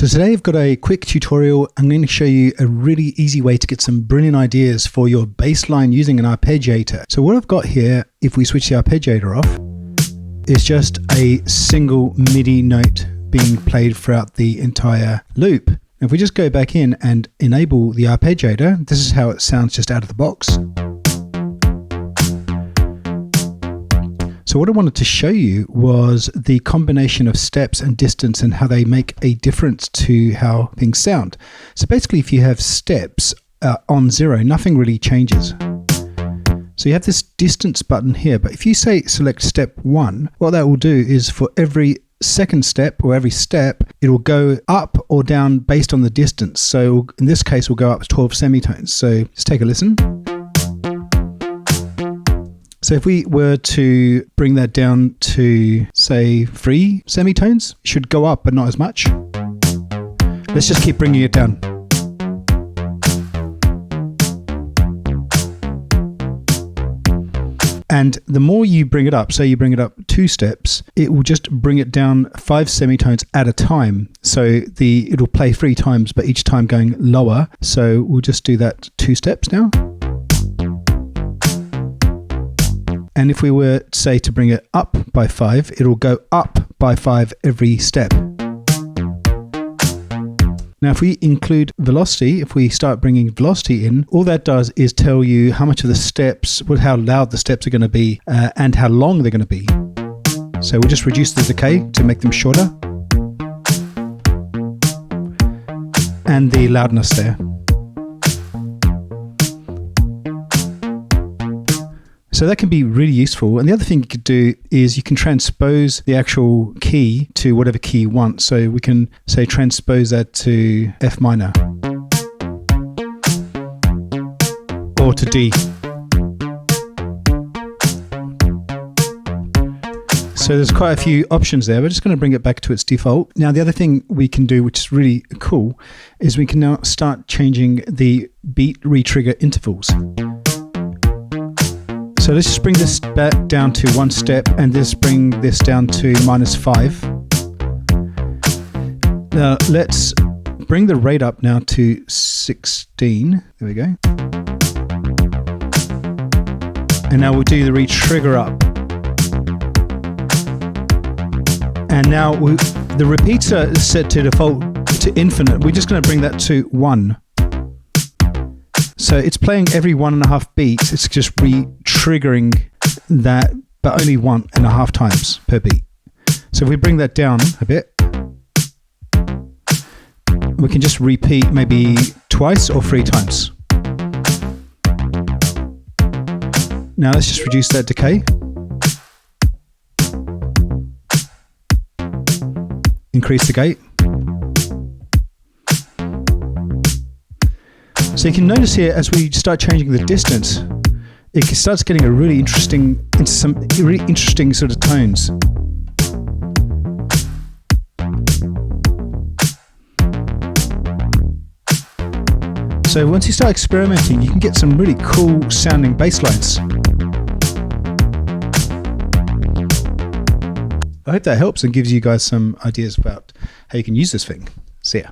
So today I've got a quick tutorial. I'm going to show you a really easy way to get some brilliant ideas for your bass line using an arpeggiator. So what I've got here, if we switch the arpeggiator off, is just a single MIDI note being played throughout the entire loop. If we just go back in and enable the arpeggiator, this is how it sounds just out of the box. So what I wanted to show you was the combination of steps and distance and how they make a difference to how things sound. So basically, if you have steps on 0, nothing really changes. So you have this distance button here, but if you say select step 1, what that will do is for every second step or every step, it will go up or down based on the distance. So in this case, we'll go up 12 semitones. So let's take a listen. So if we were to bring that down to, say, 3 semitones, it should go up, but not as much. Let's just keep bringing it down. And the more you bring it up, say you bring it up 2 steps, it will just bring it down 5 semitones at a time. So it'll play 3 times, but each time going lower. So we'll just do that 2 steps now. And if we were, say, to bring it up by 5, it'll go up by 5 every step. Now, if we include velocity, if we start bringing velocity in, all that does is tell you how much of the steps, how loud the steps are going to be, and how long they're going to be. So we'll just reduce the decay to make them shorter. And the loudness there. So that can be really useful. And the other thing you could do is you can transpose the actual key to whatever key you want. So we can say transpose that to F minor or to D. So there's quite a few options there. We're just going to bring it back to its default. Now, the other thing we can do, which is really cool, is we can now start changing the beat retrigger intervals. So let's just bring this back down to 1 step and just bring this down to -5. Now let's bring the rate up now to 16. There we go. And now we'll do the retrigger up. And now the repeater is set to default to infinite. We're just going to bring that to 1. So it's playing every 1.5 beats. It's just re-triggering that, but only 1.5 times per beat. So if we bring that down a bit, we can just repeat maybe twice or 3 times. Now let's just reduce that decay. Increase the gate. So you can notice here, as we start changing the distance, it starts getting a really interesting, into some really interesting sort of tones. So once you start experimenting, you can get some really cool sounding bass lines. I hope that helps and gives you guys some ideas about how you can use this thing. See ya.